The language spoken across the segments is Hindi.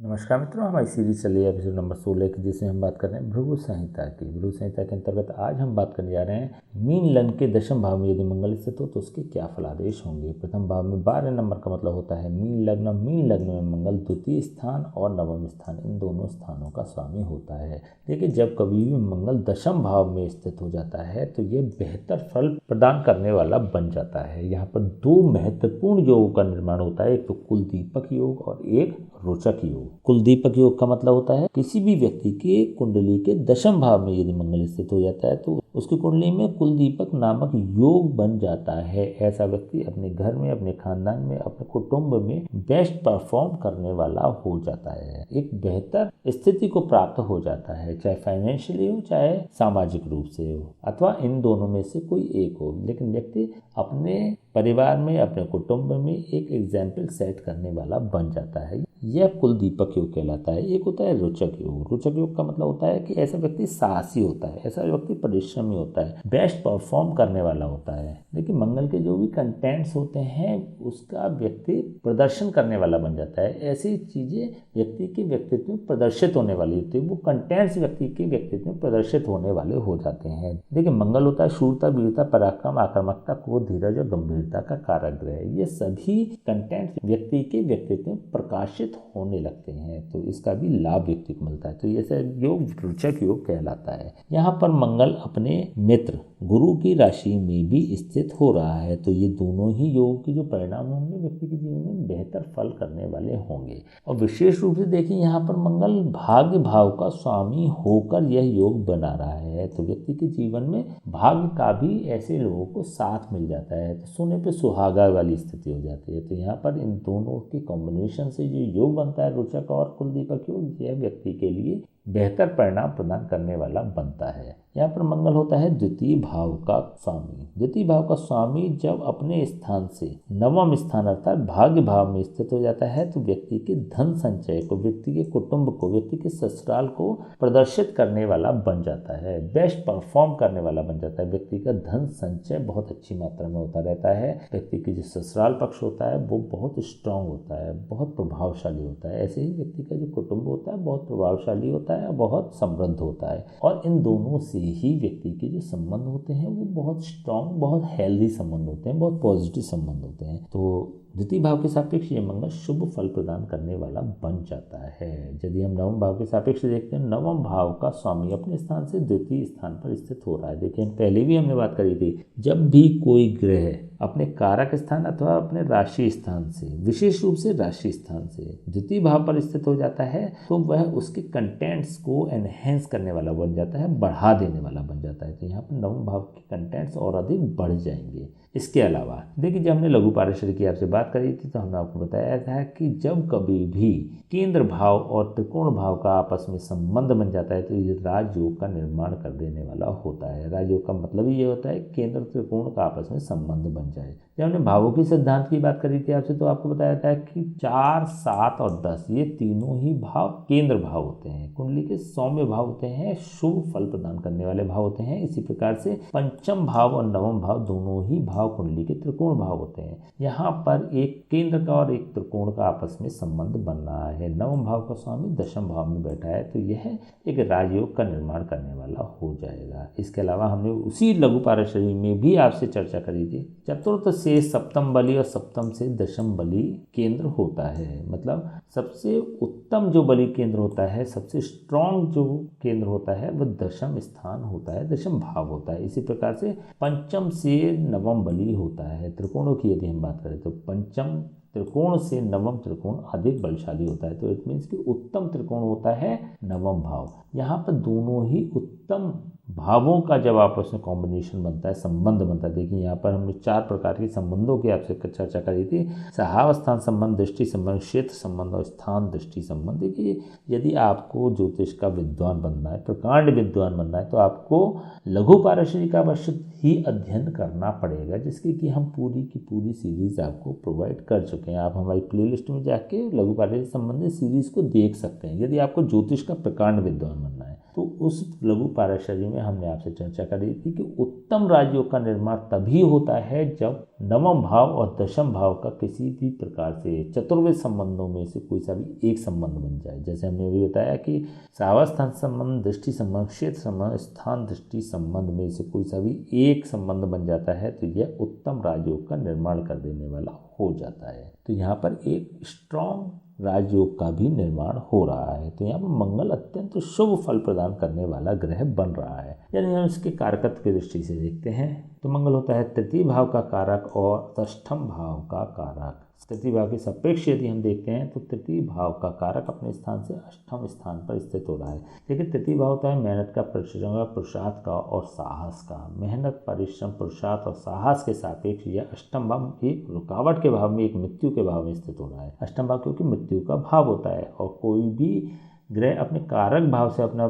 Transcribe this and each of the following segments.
नमस्कार मित्रों, हमारी सीरीज चल रही है एपिसोड नंबर 16 की, जिसमें हम बात कर रहे हैं भृगु संहिता की। भृगु संहिता के अंतर्गत आज हम बात करने जा रहे हैं मीन लग्न के दशम भाव में यदि मंगल स्थित हो तो उसके क्या फलादेश होंगे। प्रथम भाव में 12 नंबर का मतलब होता है मीन लग्न। मीन लग्न में मंगल द्वितीय स्थान और नवम स्थान, इन दोनों स्थानों का स्वामी होता है। देखिए, जब कभी भी मंगल दशम भाव में स्थित हो जाता है तो ये बेहतर फल प्रदान करने वाला बन जाता है। यहाँ पर दो महत्वपूर्ण योगों का निर्माण होता है, एक तो कुल दीपक योग और एक रोचक योग। कुल दीपक योग का मतलब होता है किसी भी व्यक्ति के कुंडली के दशम भाव में यदि मंगल स्थित हो जाता है तो उसकी कुंडली में कुल दीपक नामक योग बन जाता है। ऐसा व्यक्ति अपने घर में, अपने खानदान में, अपने कुटुंब में बेस्ट परफॉर्म करने वाला हो जाता है, एक बेहतर स्थिति को प्राप्त हो जाता है, चाहे फाइनेंशियली हो चाहे सामाजिक रूप से हो, अथवा इन दोनों में से कोई एक हो। लेकिन व्यक्ति अपने परिवार में, अपने कुटुंब में एक एग्जाम्पल सेट करने वाला बन जाता है। यह कुल दीपक योग कहलाता है। एक होता है रोचक योग। रोचक योग का मतलब होता है कि ऐसा व्यक्ति साहसी होता है, ऐसा व्यक्ति परिश्रमी होता है, बेस्ट परफॉर्म करने वाला होता है। देखिए, मंगल के जो भी कंटेंट्स होते हैं उसका व्यक्ति प्रदर्शन करने वाला बन जाता है। ऐसी चीजें व्यक्ति के व्यक्तित्व में प्रदर्शित होने वाली होती है, वो कंटेंट्स व्यक्ति के व्यक्तित्व में प्रदर्शित होने वाले हो जाते हैं। देखिए, मंगल होता है शूरता, वीरता, पराक्रम, आक्रामकता, क्रोध, धीरज और गंभीरता का कारक ग्रह। ये सभी कंटेंट व्यक्ति के व्यक्तित्व में प्रकाशित होने लगते हैं तो इसका भी लाभ व्यक्ति को मिलता है। तो ये योग रोचक योग कहलाता है। यहाँ पर मंगल अपने मित्र गुरु की राशि में भी स्थित हो रहा है तो ये दोनों ही योग के जो परिणाम होंगे व्यक्ति के जीवन में बेहतर फल करने वाले होंगे। और विशेष रूप से देखिए, यहाँ पर मंगल भाग्य भाव का स्वामी होकर यह योग बना रहा है तो व्यक्ति के जीवन में भाग्य का भी ऐसे लोगों को साथ मिल जाता है, तो सोने पे सुहागा वाली स्थिति हो जाती है। तो यहाँ पर इन दोनों के कॉम्बिनेशन से जो योग बनता है रोचक और कुल दीपक योग, यह व्यक्ति के लिए बेहतर परिणाम प्रदान करने वाला बनता है। यहाँ पर मंगल होता है द्वितीय भाव का स्वामी। द्वितीय भाव का स्वामी जब अपने स्थान से नवम स्थान अर्थात भाग्य भाव में स्थित हो जाता है तो व्यक्ति के धन संचय को, व्यक्ति के कुटुंब को, व्यक्ति के ससुराल को प्रदर्शित करने वाला बन जाता है, बेस्ट परफॉर्म करने वाला बन जाता है। व्यक्ति का धन संचय बहुत अच्छी मात्रा में होता रहता है। व्यक्ति की जो ससुराल पक्ष होता है वो बहुत स्ट्रांग होता है, बहुत प्रभावशाली होता है। ऐसे ही व्यक्ति का जो कुटुंब होता है बहुत प्रभावशाली होता है, बहुत समृद्ध होता है। और इन दोनों से ही व्यक्ति के जो संबंध होते हैं वो बहुत स्ट्रांग, बहुत हेल्दी संबंध होते हैं, बहुत पॉजिटिव संबंध होते हैं। तो द्वितीय भाव के सापेक्ष ये मंगल शुभ फल प्रदान करने वाला बन जाता है। यदि हम नवम भाव के सापेक्ष देखते हैं, नवम भाव का स्वामी अपने स्थान से द्वितीय स्थान पर स्थित हो रहा है। देखिए, पहले भी हमने बात करी थी, जब भी कोई ग्रह अपने कारक स्थान अथवा अपने राशि स्थान से, विशेष रूप से राशि स्थान से द्वितीय भाव पर स्थित हो जाता है तो वह उसके कंटेंट्स को एनहेंस करने वाला बन जाता है, बढ़ा देने वाला बन जाता है। तो यहाँ पर नवम भाव के कंटेंट्स और अधिक बढ़ जाएंगे। इसके अलावा देखिए, जब हमने लघु पारेषण की आपसे बात करी थी तो हमने आपको बताया था कि जब कभी भी केंद्र भाव और त्रिकोण भाव का आपस में संबंध बन जाता है तो ये राजयोग का निर्माण कर देने वाला होता है। राजयोग का मतलब ये होता है केंद्र त्रिकोण का आपस में संबंध बन जाए। जब हमने भावों की सिद्धांत की बात करी थी आपसे तो आपको बताया था कि 4, 7 और 10 ये तीनों ही भाव केंद्र भाव होते हैं, कुंडली के सौम्य भाव होते हैं, शुभ फल प्रदान करने वाले भाव होते हैं। इसी प्रकार से पंचम भाव और नवम भाव दोनों ही भाव कुंडली के त्रिकोण भाव होते हैं। यहाँ पर एक केंद्र का और एक त्रिकोण का आपस में संबंध बन रहा है। नवम भाव का स्वामी दशम भाव में बैठा है तो यह एक राजयोग का निर्माण करने वाला हो जाएगा। इसके अलावा हमने उसी लघु पारेषणी में भी आपसे चर्चा करी थी, चतुर्थ से सप्तम बलि और सप्तम से दशम बलि केंद्र होता है। मतलब सबसे उत्तम जो बलि केंद्र होता है, सबसे स्ट्रॉन्ग जो केंद्र होता है वह दशम स्थान होता है, दशम भाव होता है। इसी प्रकार से पंचम से नवम बलि होता है। त्रिकोणों की यदि हम बात करें तो पंचम त्रिकोण से नवम त्रिकोण अधिक बलशाली होता है। तो इट मीन्स कि उत्तम त्रिकोण होता है नवम भाव। यहाँ पर दोनों ही उत्तम भावों का जब आपस में कॉम्बिनेशन बनता है, संबंध बनता है। देखिए, यहाँ पर हमने 4 प्रकार के संबंधों की आपसे चर्चा करी थी, सहावस्थान संबंध, दृष्टि संबंध, क्षेत्र संबंध और स्थान दृष्टि संबंध। देखिए, यदि आपको ज्योतिष का विद्वान बनना है, प्रकांड विद्वान बनना है तो आपको लघु पारेषणी का अवश्य ही अध्ययन करना पड़ेगा, जिसकी कि हम पूरी की पूरी सीरीज आपको प्रोवाइड कर चुके हैं। आप हमारी प्लेलिस्ट में जाके लघु पारेषणी संबंधित सीरीज को देख सकते हैं। यदि आपको ज्योतिष का प्रकांड विद्वान बनना है तो उस लघु पाराशरी में हमने आपसे चर्चा करी थी कि उत्तम राजयोग का निर्माण तभी होता है जब नवम भाव और दशम भाव का किसी भी प्रकार से चतुर्विध संबंधों में से कोई सा भी एक संबंध बन जाए। जैसे हमने अभी बताया कि सावस्थान संबंध, दृष्टि संबंध, क्षेत्र संबंध, स्थान दृष्टि संबंध में से कोई सा भी एक संबंध बन जाता है तो यह उत्तम राजयोग का निर्माण कर देने वाला हो जाता है। तो यहाँ पर एक स्ट्रॉन्ग राजयोग का भी निर्माण हो रहा है। तो यहाँ पर मंगल अत्यंत शुभ फल प्रदान करने वाला ग्रह बन रहा है। यदि हम इसके कारकत्व की दृष्टि से देखते हैं तो मंगल होता है तृतीय भाव का कारक और षष्ठम भाव का कारक। तृतीय भाव के सापेक्ष यदि हम देखते हैं तो तृतीय भाव का कारक अपने स्थान से अष्टम स्थान पर स्थित हो रहा है। लेकिन तृतीय भाव होता है मेहनत का, परिश्रम का, पुरुषार्थ का और साहस का। मेहनत, परिश्रम, पुरुषार्थ और साहस के सापेक्ष यह अष्टम भाव एक रुकावट के भाव में, एक मृत्यु के भाव में स्थित हो रहा है। अष्टम भाव क्योंकि मृत्यु का भाव होता है और कोई भी ग्रह अपने कारक भाव से अपना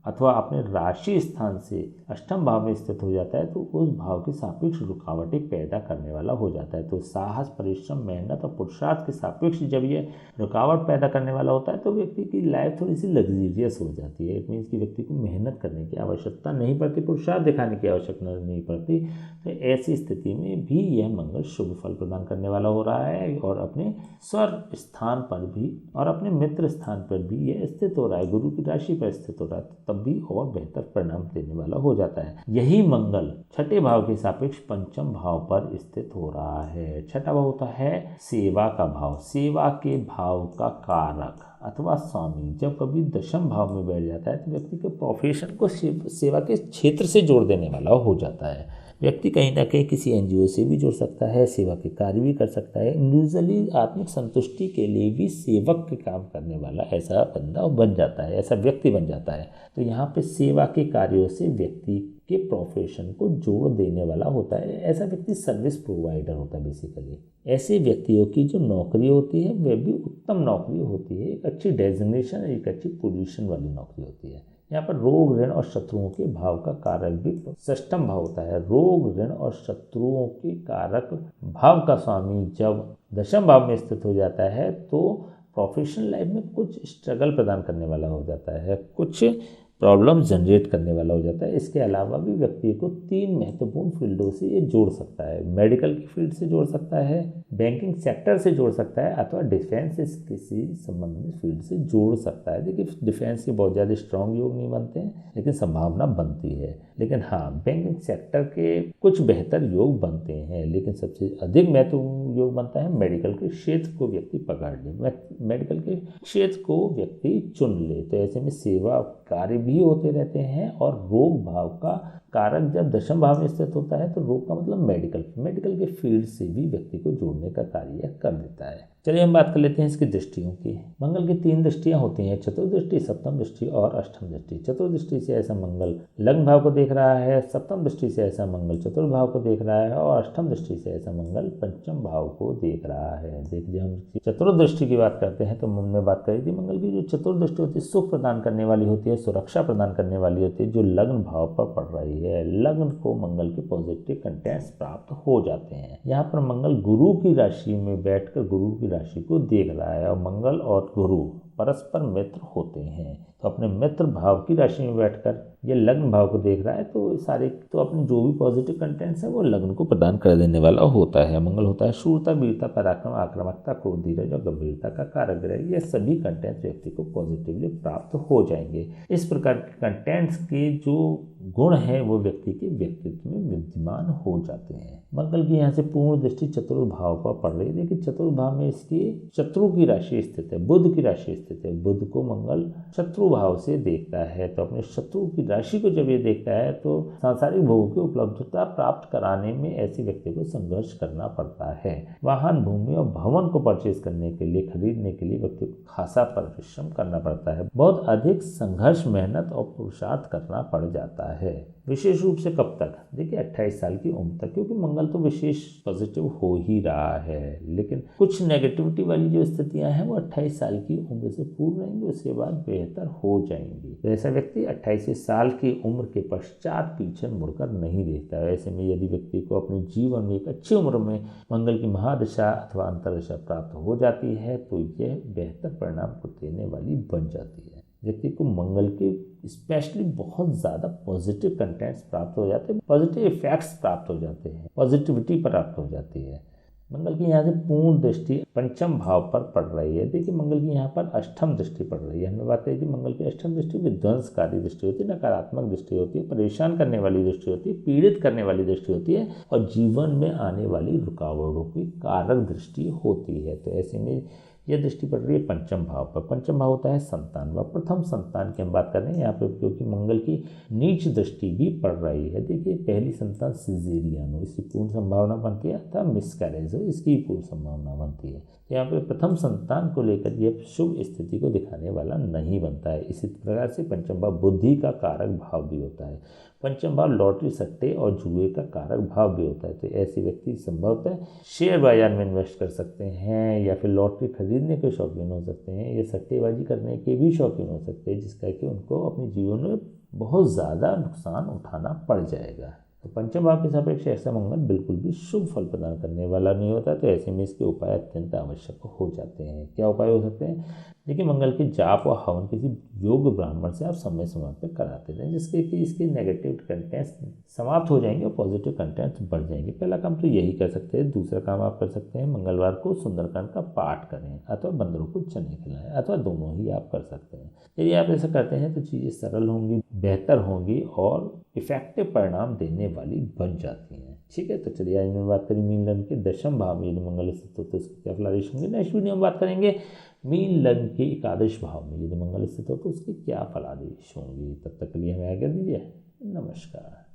अथवा अपने राशि स्थान से अष्टम भाव में स्थित हो जाता है तो उस भाव के सापेक्ष रुकावटें पैदा करने वाला हो जाता है। तो साहस, परिश्रम, मेहनत और पुरुषार्थ के सापेक्ष जब ये रुकावट पैदा करने वाला होता है तो व्यक्ति की लाइफ थोड़ी सी लग्जरियस हो जाती है। इट मीन्स कि व्यक्ति को मेहनत करने की आवश्यकता नहीं पड़ती, पुरुषार्थ दिखाने की आवश्यकता नहीं पड़ती। तो ऐसी स्थिति में भी यह मंगल शुभ फल प्रदान करने वाला हो रहा है और अपने स्वर स्थान पर भी और अपने मित्र स्थान पर भी यह स्थित हो रहा है, गुरु की राशि पर स्थित हो रहा है, तब भी और बेहतर परिणाम देने वाला हो जाता है। यही मंगल छठे भाव के सापेक्ष पंचम भाव पर स्थित हो रहा है। छठा भाव होता है सेवा का भाव, सेवा के भाव का कारक अथवा स्वामी। जब कभी दशम भाव में बैठ जाता है तो व्यक्ति के प्रोफेशन को सेवा के क्षेत्र से जोड़ देने वाला हो जाता है। व्यक्ति कहीं ना कहीं किसी एनजीओ से भी जुड़ सकता है, सेवा के कार्य भी कर सकता है। इंडिविजुअली आत्मिक संतुष्टि के लिए भी सेवक के काम करने वाला ऐसा बंदा बन जाता है, ऐसा व्यक्ति बन जाता है। तो यहाँ पे सेवा के कार्यों से व्यक्ति के प्रोफेशन को जोड़ देने वाला होता है। ऐसा व्यक्ति सर्विस प्रोवाइडर होता है बेसिकली। ऐसे व्यक्तियों की जो नौकरी होती है वह भी उत्तम नौकरी होती है, एक अच्छी डेजिग्नेशन, एक अच्छी पोजीशन वाली नौकरी होती है। यहाँ पर रोग, ऋण और शत्रुओं के भाव का कारक भी षष्ठम भाव होता है। रोग, ऋण और शत्रुओं के कारक भाव का स्वामी जब दशम भाव में स्थित हो जाता है तो प्रोफेशनल लाइफ में कुछ स्ट्रगल प्रदान करने वाला हो जाता है, कुछ प्रॉब्लम जनरेट करने वाला हो जाता है। इसके अलावा भी व्यक्ति को 3 महत्वपूर्ण फील्डों से ये जोड़ सकता है। मेडिकल की फील्ड से जोड़ सकता है, बैंकिंग सेक्टर से जोड़ सकता है अथवा डिफेंस से किसी संबंधित फील्ड से जोड़ सकता है। देखिए डिफेंस के बहुत ज़्यादा स्ट्रॉन्ग योग नहीं बनते हैं लेकिन संभावना बनती है। लेकिन हाँ, बैंकिंग सेक्टर के कुछ बेहतर योग बनते हैं, लेकिन सबसे अधिक महत्वपूर्ण योग बनता है मेडिकल के क्षेत्र को व्यक्ति पकड़ ले, मेडिकल के क्षेत्र को व्यक्ति चुन ले। तो ऐसे में सेवा कार्य भी होते रहते हैं और रोग भाव का कारक जब दशम भाव में स्थित होता है तो रोग का मतलब मेडिकल के फील्ड से भी व्यक्ति को जोड़ने का कार्य कर देता है। चलिए हम बात कर लेते हैं इसकी दृष्टियों की। मंगल की 3 दृष्टियां होती हैं, चतुर्दृष्टि, सप्तम दृष्टि और अष्टम दृष्टि। चतुर्दृष्टि से ऐसा मंगल लग्न भाव को देख रहा है, सप्तम दृष्टि से ऐसा मंगल चतुर्थ भाव को देख रहा है और अष्टम दृष्टि से ऐसा मंगल पंचम भाव को देख रहा है। देखिए हम चतुर्दृष्टि की बात करते हैं तो हमने बात करी थी मंगल की जो चतुर्दृष्टि होती है सुख प्रदान करने वाली होती है, सुरक्षा प्रदान करने वाली होती है, जो लग्न भाव पर पड़ रही है। लग्न को मंगल के पॉजिटिव कंटेंट्स प्राप्त हो जाते हैं। यहाँ पर मंगल गुरु की राशि में बैठकर गुरु की राशि को देख रहा है और मंगल और गुरु परस्पर मित्र होते हैं। तो अपने मित्र भाव की राशि में बैठकर ये लग्न भाव को देख रहा है तो सारे तो अपने जो भी पॉजिटिव कंटेंट्स है वो लग्न को प्रदान कर देने वाला होता है। मंगल होता है शूरता, वीरता, पराक्रम, आक्रामकता, क्रोध, धीरज और गंभीरता का कारक ग्रह। ये सभी कंटेंट्स व्यक्ति को पॉजिटिवली प्राप्त हो जाएंगे। इस प्रकार के कंटेंट्स के जो गुण है वो व्यक्ति के व्यक्तित्व में विद्यमान हो जाते हैं। मंगल की यहाँ से पूर्ण दृष्टि चतुर्थ भाव पर पड़ रही है। देखिए चतुर्थ भाव में इसकी शत्रु की राशि स्थित है, बुध की राशि स्थित है। बुध को मंगल शत्रु भाव से देखता है तो अपने शत्रु की राशि को जब ये देखता है तो सांसारिक भोगों की उपलब्धता प्राप्त कराने में ऐसे व्यक्ति को संघर्ष करना पड़ता है। वाहन, भूमि और भवन को परचेज करने के लिए, खरीदने के लिए व्यक्ति को खासा परिश्रम करना पड़ता है। बहुत अधिक संघर्ष, मेहनत और पुरुषार्थ करना पड़ जाता है। विशेष रूप से कब तक? देखिए 28 साल की उम्र तक, क्योंकि मंगल तो विशेष पॉजिटिव हो ही रहा है। लेकिन कुछ नेगेटिविटी वाली जो स्थितियां हैं वो 28 साल की उम्र से पूर्ण रहेंगी, उसके बाद बेहतर हो जाएंगी। तो ऐसा व्यक्ति 28 साल की उम्र के पश्चात पीछे मुड़कर नहीं देखता है। ऐसे में यदि व्यक्ति को अपने जीवन में एक अच्छी उम्र में मंगल की महादशा अथवा अंतर्दशा प्राप्त हो जाती है तो यह बेहतर परिणाम को देने वाली बन जाती है। व्यक्ति को मंगल के स्पेशली बहुत ज़्यादा पॉजिटिव कंटेंट्स प्राप्त हो जाते हैं, पॉजिटिव इफेक्ट्स प्राप्त हो जाते हैं, पॉजिटिविटी प्राप्त हो जाती है। मंगल की यहाँ से पूर्ण दृष्टि पंचम भाव पर पड़ रही है। देखिए मंगल की यहाँ पर अष्टम दृष्टि पड़ रही है। हमने बात करी थी मंगल की अष्टम दृष्टि विध्वंसकारी दृष्टि होती है, नकारात्मक दृष्टि होती है, परेशान करने वाली दृष्टि होती है, पीड़ित करने वाली दृष्टि होती है और जीवन में आने वाली रुकावटों की कारक दृष्टि होती है। तो ऐसे में यह दृष्टि पड़ रही है पंचम भाव पर। पंचम भाव होता है संतान व प्रथम संतान की हम बात कर रहे हैं यहाँ पे, क्योंकि मंगल की नीच दृष्टि भी पड़ रही है। देखिए पहली संतान सिजेरियन हो, इसकी पूर्ण संभावना बनती है, अथवा मिसकैरेज हो, इसकी पूर्ण संभावना बनती है। यहाँ पे प्रथम संतान को लेकर यह शुभ स्थिति को दिखाने वाला नहीं बनता है। इसी प्रकार से पंचम भाव बुद्धि का कारक भाव भी होता है। पंचम भाव लॉटरी, सट्टे और जुए का कारक भाव भी होता है। तो ऐसे व्यक्ति संभवतः शेयर बाजार में इन्वेस्ट कर सकते हैं, या फिर लॉटरी खरीदने के शौकीन हो सकते हैं, या सट्टेबाजी करने के भी शौकीन हो सकते हैं, जिसका कि उनको अपने जीवन में बहुत ज़्यादा नुकसान उठाना पड़ जाएगा। तो पंचम भाव के सापेक्ष ऐसा मंगल बिल्कुल भी शुभ फल प्रदान करने वाला नहीं होता। तो ऐसे में इसके उपाय अत्यंत आवश्यक हो जाते हैं। क्या उपाय हो सकते हैं? देखिए मंगल के जाप व हवन किसी योग ब्राह्मण से आप समय समय पर कराते रहें, जिसके कि इसके नेगेटिव कंटेंट्स समाप्त हो जाएंगे और पॉजिटिव कंटेंट्स बढ़ जाएंगे। पहला काम तो यही कर सकते हैं। दूसरा काम आप कर सकते हैं, मंगलवार को सुंदरकांड का पाठ करें, अथवा बंदरों को चने खिलाएं, अथवा दोनों ही आप कर सकते हैं। यदि आप ऐसा करते हैं तो चीज़ें सरल होंगी, बेहतर होंगी और इफेक्टिव परिणाम देने वाली बन जाती हैं। ठीक है, तो चलिए आज मैं बात करें मीन लग्न के दशम भाव में यदि मंगल स्थित हो तो उसके क्या फलादेश होंगे। नेक्स्ट वीडियो में बात करेंगे मीन लग्न के एकादश भाव में यदि मंगल स्थित हो तो उसके क्या फलादेश होंगे। तब तक के लिए हमें आज्ञा दीजिए। नमस्कार।